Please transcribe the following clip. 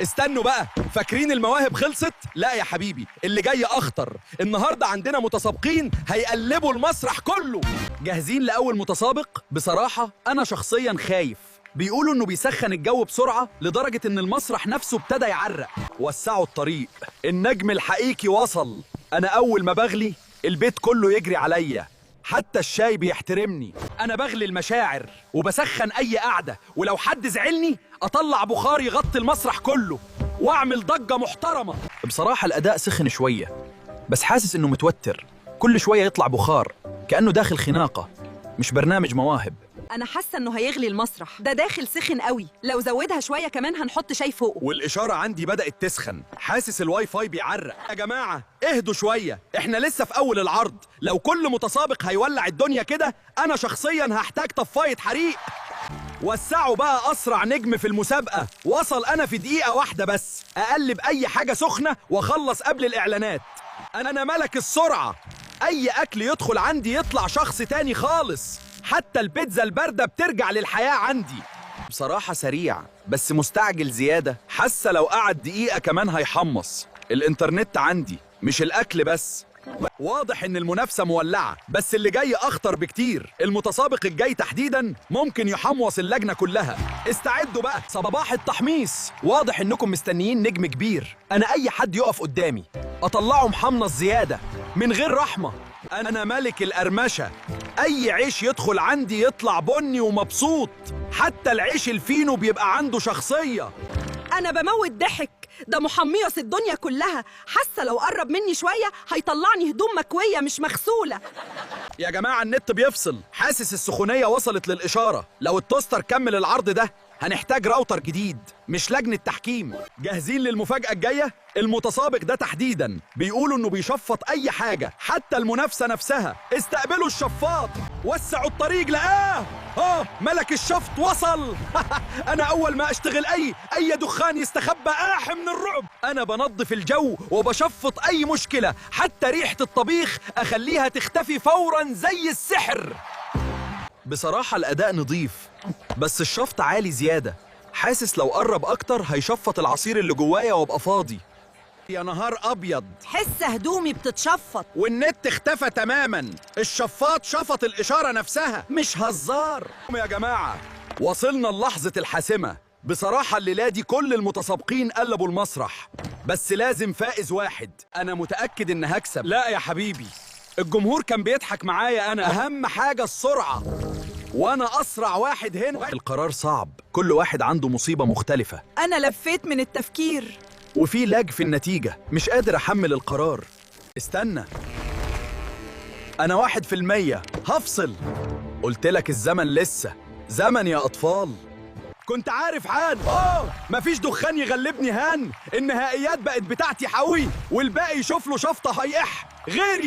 استنوا بقى، فاكرين المواهب خلصت؟ لا يا حبيبي، اللي جاي اخطر. النهارده عندنا متسابقين هيقلبوا المسرح كله. جاهزين لاول متسابق؟ بصراحه انا شخصيا خايف. بيقولوا انه بيسخن الجو بسرعه لدرجه ان المسرح نفسه ابتدى يعرق. وسعوا الطريق، النجم الحقيقي وصل. انا اول ما بغلي البيت كله يجري عليا، حتى الشاي بيحترمني. انا بغلي المشاعر وبسخن اي قعده، ولو حد زعلني اطلع بخار يغطي المسرح كله واعمل ضجه محترمه. بصراحه الاداء سخن شويه، بس حاسس انه متوتر. كل شويه يطلع بخار كانه داخل خناقه، مش برنامج مواهب. أنا حاسة إنه هيغلي المسرح، ده داخل سخن قوي، لو زودها شوية كمان هنحط شاي فوقه. والإشارة عندي بدأت تسخن، حاسس الواي فاي بيعرق. يا جماعة اهدوا شوية، احنا لسه في أول العرض. لو كل متسابق هيولع الدنيا كده أنا شخصيا هحتاج طفاية حريق. وسعوا بقى، أسرع نجم في المسابقة وصل. أنا في دقيقة واحدة بس أقلب أي حاجة سخنة وأخلص قبل الإعلانات. أنا ملك السرعة، أي أكل يدخل عندي يطلع شخص تاني خالص. حتى البيتزا الباردة بترجع للحياة عندي. بصراحة سريع بس مستعجل زيادة، حاسة لو قعد دقيقة كمان هيحمص. الإنترنت عندي مش الأكل بس. واضح إن المنافسة مولعة، بس اللي جاي أخطر بكتير. المتسابق الجاي تحديداً ممكن يحمص اللجنة كلها. استعدوا بقى، صباح التحميص. واضح إنكم مستنيين نجم كبير. أنا أي حد يقف قدامي أطلعه محمص زيادة من غير رحمة. أنا ملك القرمشة، أي عيش يدخل عندي يطلع بني ومبسوط. حتى العيش الفينو بيبقى عنده شخصية. أنا بموت ضحك، ده محميص الدنيا كلها. حاسة لو قرب مني شوية هيطلعني هدوم مكوية مش مغسولة. يا جماعة النت بيفصل، حاسس السخونية وصلت للإشارة. لو التوستر كمل العرض ده هنحتاج راوتر جديد مش لجنة تحكيم. جاهزين للمفاجأة الجاية؟ المتسابق ده تحديداً بيقولوا إنه بيشفط أي حاجة، حتى المنافسة نفسها. استقبلوا الشفاط، وسعوا الطريق. لقاه، ملك الشفط وصل. أنا أول ما أشتغل أي دخان يستخبى آح من الرعب. أنا بنظف الجو وبشفط أي مشكلة، حتى ريحة الطبيخ أخليها تختفي فوراً زي السحر. بصراحة الأداء نظيف، بس الشفط عالي زيادة. حاسس لو قرب أكتر هيشفط العصير اللي جوايا وابقى فاضي. يا نهار أبيض، حس هدومي بتتشفط. والنت اختفى تماماً. الشفاط شفط الإشارة نفسها، مش هزار. يا جماعة وصلنا للحظة الحاسمة. بصراحة الليلة دي كل المتسابقين قلبوا المسرح، بس لازم فائز واحد. أنا متأكد إن هكسب. لا يا حبيبي، الجمهور كان بيضحك معايا. أنا أهم حاجة السرعة، وأنا أسرع واحد هنا. القرار صعب، كل واحد عنده مصيبة مختلفة. أنا لفيت من التفكير وفي لاج في النتيجة، مش قادر أحمل القرار. استنى، أنا 1%، هفصل. قلت لك الزمن لسه زمن يا أطفال. كنت عارف عاد. مفيش دخان يغلبني هان. النهائيات بقت بتاعتي حوي، والباقي يشوف له شفطة هيقح غيري.